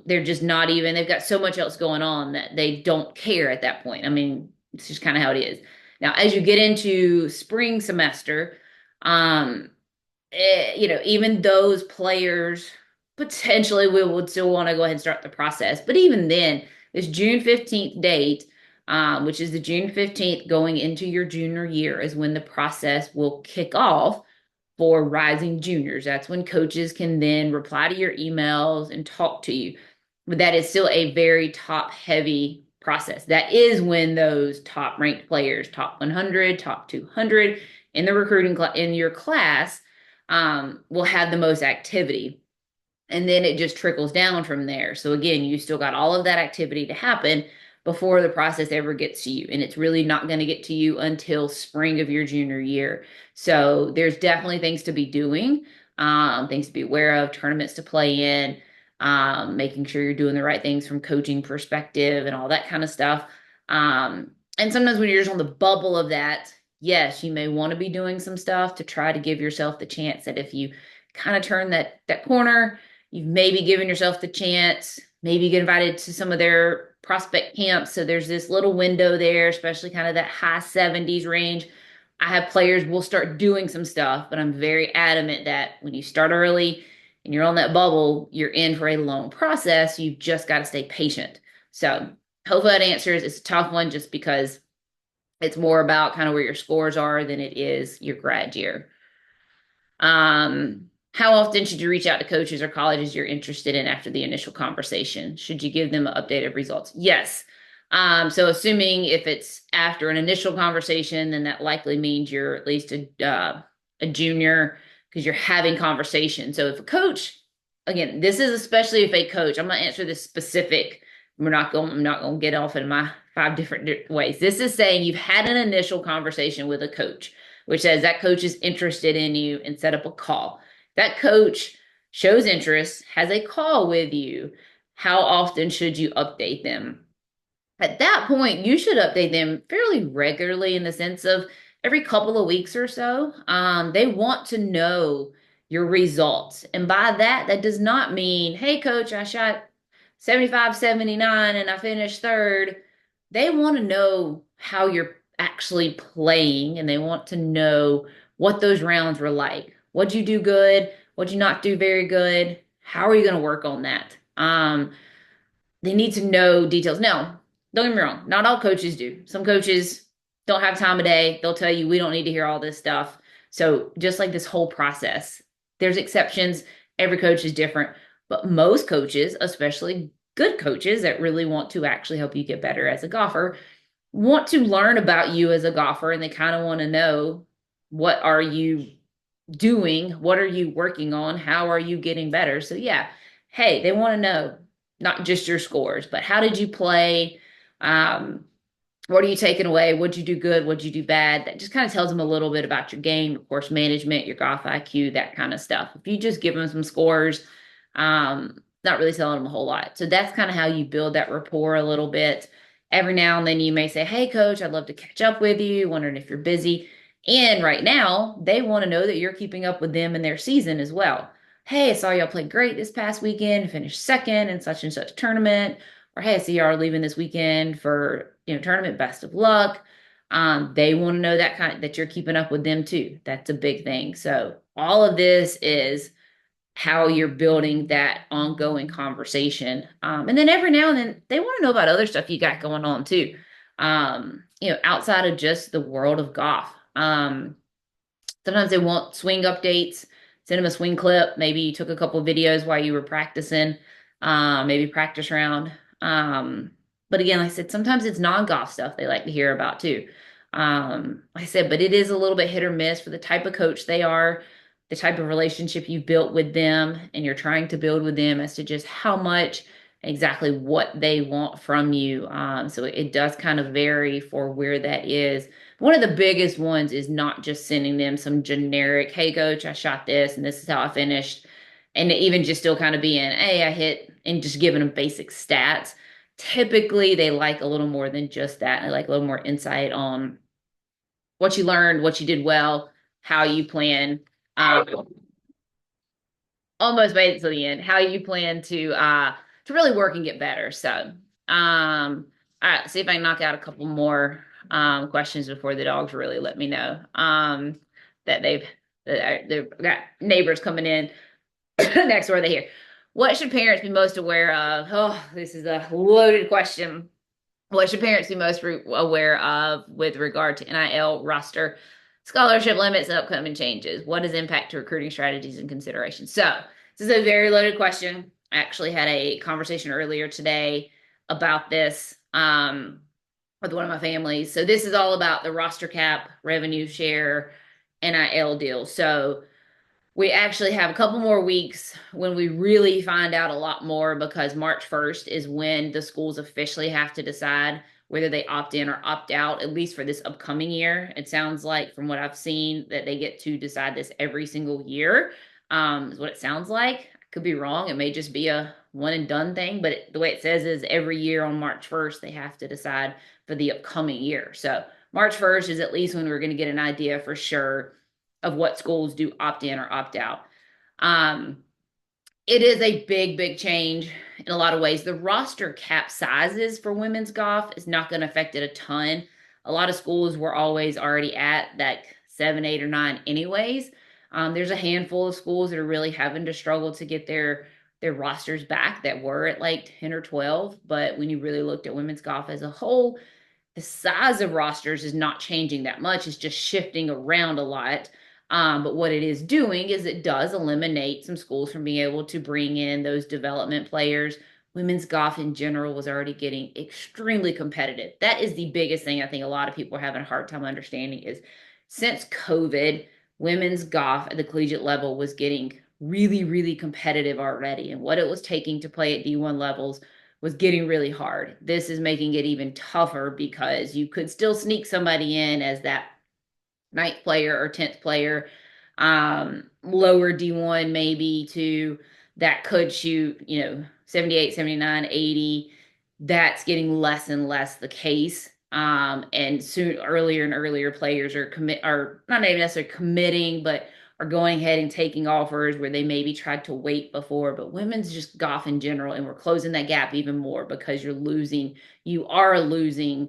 Speaker 1: They're just not even, they've got so much else going on that they don't care at that point. I mean, it's just kind of how it is. Now, as you get into spring semester, um, even those players potentially would still want to go ahead and start the process. But even then, this June 15th date, which is the June 15th going into your junior year, is when the process will kick off for rising juniors. That's when coaches can then reply to your emails and talk to you. But that is still a very top heavy process. That is when those top ranked players, top 100, top 200 in the recruiting in your class, will have the most activity. And then it just trickles down from there. So again, you still got all of that activity to happen before the process ever gets to you. And it's really not going to get to you until spring of your junior year. So there's definitely things to be doing, things to be aware of, tournaments to play in, making sure you're doing the right things from coaching perspective and all that kind of stuff. And sometimes when you're just on the bubble of that, yes, you may want to be doing some stuff to try to give yourself the chance that if you kind of turn that corner, you've maybe given yourself the chance, maybe get invited to some of their prospect camps. So there's this little window there, especially kind of that high 70s range. I have players will start doing some stuff, but I'm very adamant that when you start early and you're on that bubble, you're in for a long process. You've just got to stay patient. So hopefully that answers. It's a tough one just because it's more about kind of where your scores are than it is your grad year. How often should you reach out to coaches or colleges you're interested in after the initial conversation? Should you give them updated results? Yes. So assuming if it's after an initial conversation, then that likely means you're at least a junior because you're having conversation. So if a coach, again, this is especially if a coach, I'm going to answer this specific. I'm not going to get off in my five different ways. This is saying you've had an initial conversation with a coach which says that coach is interested in you and set up a call. That coach shows interest, has a call with you. How often should you update them? At that point, you should update them fairly regularly in the sense of every couple of weeks or so. They want to know your results. And by that, that does not mean, hey, coach, I shot 75, 79, and I finished third. They want to know how you're actually playing and they want to know what those rounds were like. What'd you do good? What'd you not do very good? How are you going to work on that? They need to know details. Now, don't get me wrong, not all coaches do. Some coaches don't have time of day. They'll tell you we don't need to hear all this stuff. So just like this whole process, there's exceptions. Every coach is different, but most coaches, especially good coaches that really want to actually help you get better as a golfer, want to learn about you as a golfer and they kind of want to know what are you doing? What are you working on? How are you getting better? So yeah, hey, they want to know not just your scores, but how did you play? What are you taking away? What'd you do good? What'd you do bad? That just kind of tells them a little bit about your game, of course, management, your golf IQ, that kind of stuff. If you just give them some scores, not really telling them a whole lot. So that's kind of how you build that rapport a little bit. Every now and then you may say, hey, coach, I'd love to catch up with you, wondering if you're busy. And right now, they want to know that you're keeping up with them in their season as well. Hey, I saw y'all play great this past weekend, finished second in such and such tournament. Or hey, I see y'all are leaving this weekend for tournament. Best of luck. They want to know that you're keeping up with them too. That's a big thing. So all of this is how you're building that ongoing conversation. And then every now and then they want to know about other stuff you got going on too. Outside of just the world of golf. Sometimes they want swing updates, send them a swing clip. Maybe you took a couple videos while you were practicing, maybe practice round. Um, but again, like I said, sometimes it's non-golf stuff they like to hear about too. Like I said, but it is a little bit hit or miss for the type of coach they are, the type of relationship you've built with them, and you're trying to build with them as to just how much exactly what they want from you. So it does kind of vary for where that is. One of the biggest ones is not just sending them some generic, hey, coach, I shot this and this is how I finished. And even just still kind of being, hey, I hit, and just giving them basic stats. Typically, they like a little more than just that. They like a little more insight on what you learned, what you did well, how you plan. Almost made it to the end. How you plan to really work and get better. So, all right, see if I can knock out a couple more questions before the dogs really let me know that they've got neighbors coming in next door. They hear. What should parents be most aware of? Oh, this is a loaded question. What should parents be most aware of with regard to NIL roster scholarship limits and upcoming changes? What does impact to recruiting strategies and considerations? So this is a very loaded question. I actually had a conversation earlier today about this with one of my families. So this is all about the roster cap, revenue share, NIL deal. So we actually have a couple more weeks when we really find out a lot more, because March 1st is when the schools officially have to decide whether they opt in or opt out, at least for this upcoming year. It sounds like, from what I've seen, that they get to decide this every single year, is what it sounds like. I could be wrong. It may just be a one and done thing, but the way it says is every year on March 1st, they have to decide for the upcoming year. So March 1st is at least when we're going to get an idea for sure of what schools do opt in or opt out. Um, it is a big, big change in a lot of ways. The roster cap sizes for women's golf is not going to affect it a ton. A lot of schools were always already at that 7, 8, or 9 anyways. There's a handful of schools that are really having to struggle to get their rosters back that were at like 10 or 12. But when you really looked at women's golf as a whole, the size of rosters is not changing that much. It's just shifting around a lot. But what it is doing is it does eliminate some schools from being able to bring in those development players. Women's golf in general was already getting extremely competitive. That is the biggest thing I think a lot of people are having a hard time understanding is, since COVID, women's golf at the collegiate level was getting really, really competitive already. And what it was taking to play at D1 levels was getting really hard. This is making it even tougher, because you could still sneak somebody in as that ninth player or 10th player, lower D1 maybe, to that could shoot, 78, 79, 80. That's getting less and less the case. And soon earlier and earlier players are not even necessarily committing, but are going ahead and taking offers where they maybe tried to wait before. But women's just golf in general, and we're closing that gap even more, because you are losing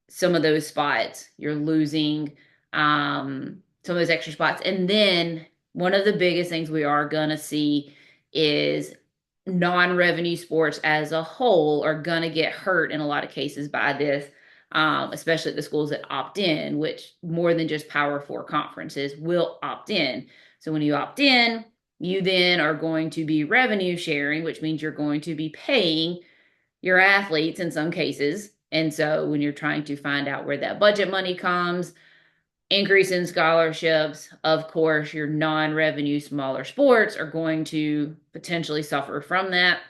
Speaker 1: some of those spots. You're losing some of those extra spots. And then one of the biggest things we are going to see is non-revenue sports as a whole are going to get hurt in a lot of cases by this, especially the schools that opt in, which more than just Power Four conferences will opt in. So when you opt in, you then are going to be revenue sharing, which means you're going to be paying your athletes in some cases. And so when you're trying to find out where that budget money comes, increase in scholarships, of course, your non-revenue smaller sports are going to potentially suffer from that.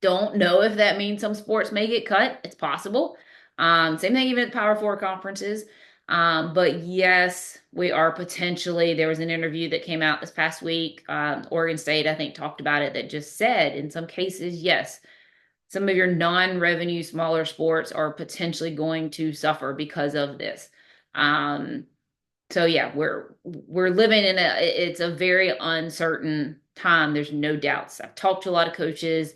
Speaker 1: Don't know if that means some sports may get cut. It's possible. Same thing even at Power Four conferences. But yes, we are potentially, there was an interview that came out this past week. Oregon State, I think, talked about it, that just said in some cases, yes, some of your non-revenue smaller sports are potentially going to suffer because of this. So yeah, we're living in it's a very uncertain time. There's no doubts. I've talked to a lot of coaches.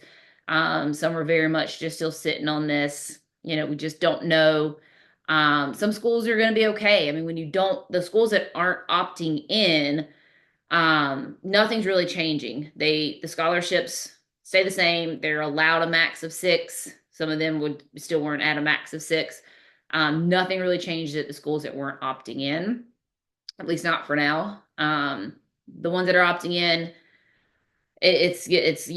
Speaker 1: Some are very much just still sitting on this. We just don't know. Some schools are going to be okay. I mean, the schools that aren't opting in, nothing's really changing. The scholarships stay the same. They're allowed a max of 6. Some of them weren't at a max of 6. Nothing really changed at the schools that weren't opting in. at least not for now. The ones that are opting in, it's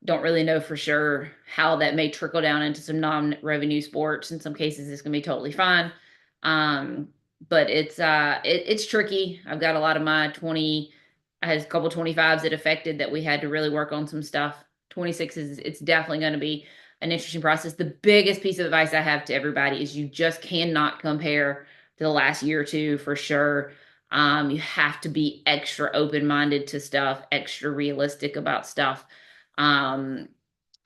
Speaker 1: don't really know for sure how that may trickle down into some non-revenue sports. In some cases it's going to be totally fine, um but it's tricky. I've got a lot of my 20, I had a couple 25s that affected that we had to really work on some stuff. 26 is, it's definitely going to be an interesting process. The biggest piece of advice I have to everybody is you just cannot compare to the last year or two for sure. You have to be extra open-minded to stuff, extra realistic about stuff, um,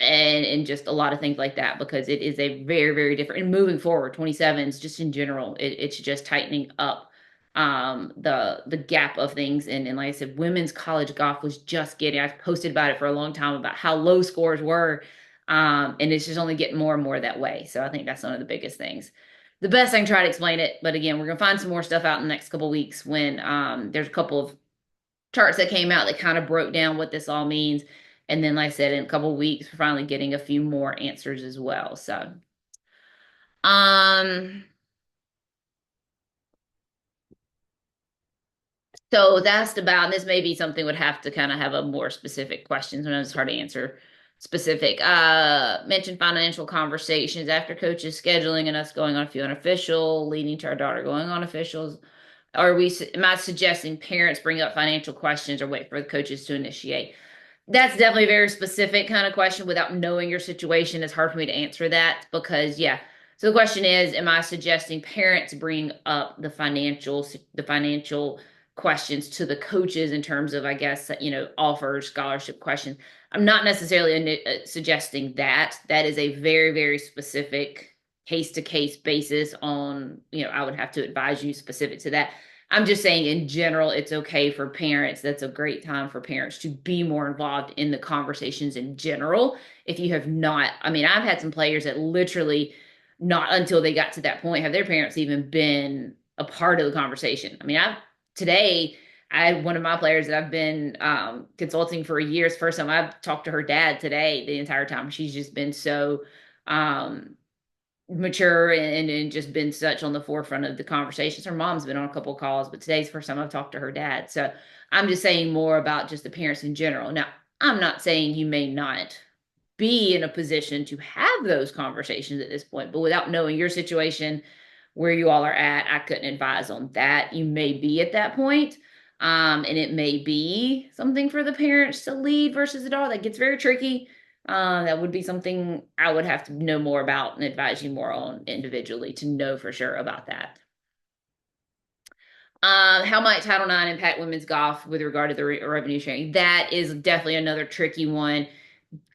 Speaker 1: and just a lot of things like that, because it is a very, very different. And moving forward, 27s just in general, it's just tightening up the gap of things. And like I said, women's college golf was just getting. I've posted about it for a long time about how low scores were, and it's just only getting more and more that way. So I think that's one of the biggest things. The best I can try to explain it, but again, we're gonna find some more stuff out in the next couple of weeks when there's a couple of charts that came out that kind of broke down what this all means. And then, like I said, in a couple of weeks, we're finally getting a few more answers as well. So, um, so that's about, and this may be something would have to kind of have a more specific questions when it's hard to answer specific. Mentioned financial conversations after coaches scheduling and us going on a few unofficial, leading to our daughter going on officials. Are we, am I suggesting parents bring up financial questions or wait for the coaches to initiate? That's definitely a very specific kind of question. Without knowing your situation, it's hard for me to answer that because, yeah. So the question is, am I suggesting parents bring up the financial questions to the coaches in terms of, I guess, offers, scholarship questions? I'm not necessarily suggesting that. That is a very, very specific case to case basis on, I would have to advise you specific to that. I'm just saying in general, it's okay for parents. That's a great time for parents to be more involved in the conversations in general. If you have not, I mean, I've had some players that literally not until they got to that point have their parents even been a part of the conversation. I mean, today, I had one of my players that I've been consulting for a year. It's the first time I've talked to her dad today the entire time. She's just been so um, mature and just been such on the forefront of the conversations. Her mom's been on a couple of calls, but today's the first time I've talked to her dad. So I'm just saying more about just the parents in general. Now, I'm not saying you may not be in a position to have those conversations at this point, but without knowing your situation, where you all are at, I couldn't advise on that. You may be at that point, and it may be something for the parents to lead versus the dog. That gets very tricky. That would be something I would have to know more about and advise you more on individually to know for sure about that. How might Title IX impact women's golf with regard to the revenue sharing? That is definitely another tricky one.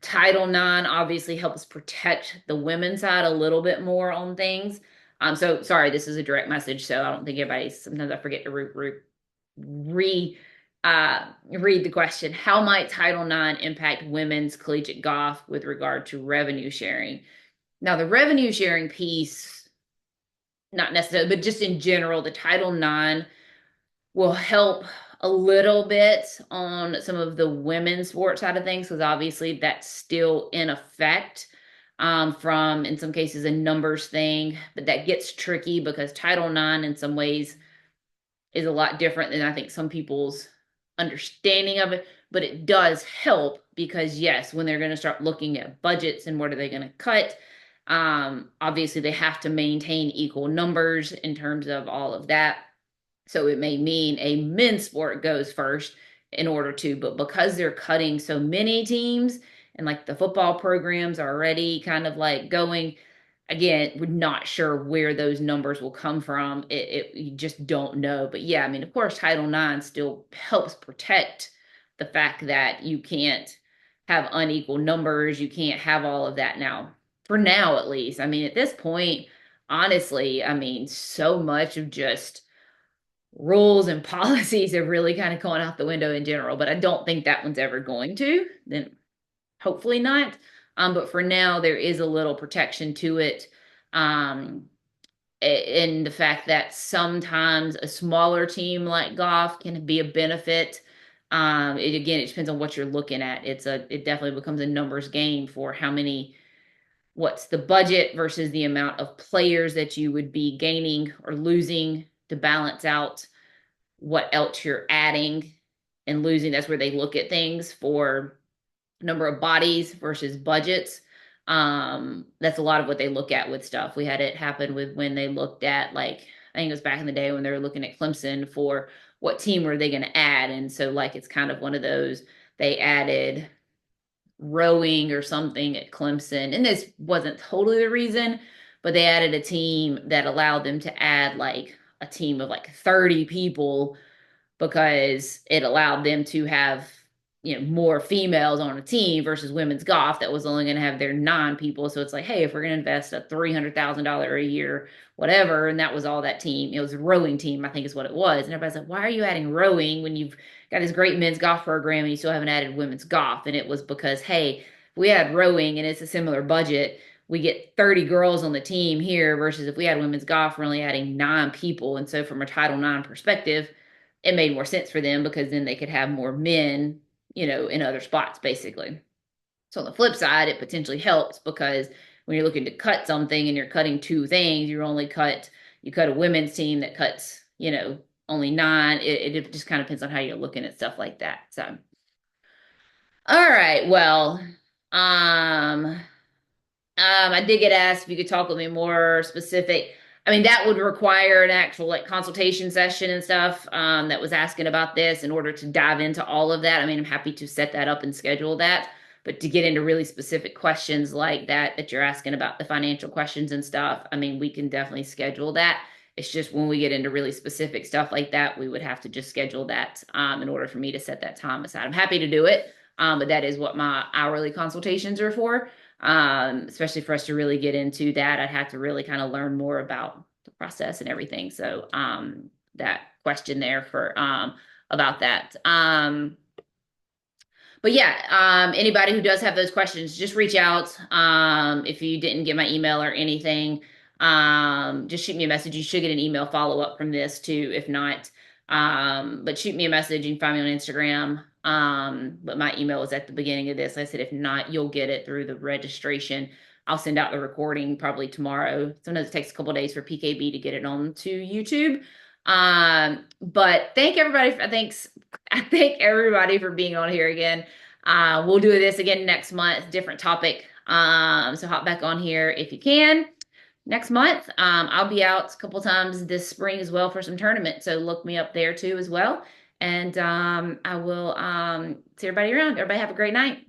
Speaker 1: Title IX obviously helps protect the women's side a little bit more on things. So sorry, this is a direct message, so I don't think everybody's, sometimes I forget to re read the question. How might Title IX impact women's collegiate golf with regard to revenue sharing? Now, the revenue sharing piece, not necessarily, but just in general, the Title IX will help a little bit on some of the women's sports side of things, because obviously that's still in effect, from, in some cases, a numbers thing. But that gets tricky because Title IX in some ways is a lot different than I think some people's understanding of it. But it does help because, yes, when they're going to start looking at budgets and what are they going to cut, obviously they have to maintain equal numbers in terms of all of that. So it may mean a men's sport goes first in order to, but because they're cutting so many teams and like the football programs are already kind of like going, again, we're not sure where those numbers will come from. You just don't know. But yeah, I mean, of course, Title IX still helps protect the fact that you can't have unequal numbers. You can't have all of that now, for now at least. I mean, at this point, honestly, I mean, so much of just rules and policies have really kind of gone out the window in general, but I don't think that one's ever going to. Then hopefully not. But for now, there is a little protection to it. Um, in the fact that sometimes a smaller team like golf can be a benefit. It depends on what you're looking at. It definitely becomes a numbers game for how many, what's the budget versus the amount of players that you would be gaining or losing to balance out what else you're adding and losing. That's where they look at things for number of bodies versus budgets. That's a lot of what they look at with stuff. We had it happen with when they looked at, like, I think it was back in the day when they were looking at Clemson for what team were they going to add. And so like it's kind of one of those, they added rowing or something at Clemson. And this wasn't totally the reason, but they added a team that allowed them to add like a team of like 30 people because it allowed them to have, more females on a team versus women's golf that was only going to have their 9 people. So it's like, hey, if we're going to invest a $300,000 a year, whatever, and that was all that team. It was a rowing team, I think is what it was. And everybody's like, why are you adding rowing when you've got this great men's golf program and you still haven't added women's golf? And it was because, hey, if we had rowing and it's a similar budget, we get 30 girls on the team here versus if we had women's golf, we're only adding 9 people. And so from a Title IX perspective, it made more sense for them because then they could have more men, in other spots, basically. So on the flip side, it potentially helps because when you're looking to cut something and you're cutting 2 things, you cut a women's team that cuts, only 9. It just kind of depends on how you're looking at stuff like that. So, all right, well, I did get asked if you could talk with me more specific. I mean, that would require an actual like consultation session and stuff. That was asking about this in order to dive into all of that. I mean, I'm happy to set that up and schedule that. But to get into really specific questions like that you're asking about the financial questions and stuff, I mean, we can definitely schedule that. It's just when we get into really specific stuff like that, we would have to just schedule that in order for me to set that time aside. I'm happy to do it, but that is what my hourly consultations are for. Especially for us to really get into that, I'd have to really kind of learn more about the process and everything. So that question there for about that. But yeah, anybody who does have those questions, just reach out. If you didn't get my email or anything, just shoot me a message. You should get an email follow up from this too, if not. But shoot me a message. You can find me on Instagram. But my email is at the beginning of this. I said, if not, you'll get it through the registration. I'll send out the recording probably tomorrow. Sometimes it takes a couple days for PKB to get it on to YouTube. But I thank everybody for being on here again. We'll do this again next month, different topic. So hop back on here if you can. Next month, I'll be out a couple times this spring as well for some tournaments. So look me up there too as well. And I will see everybody around. Everybody have a great night.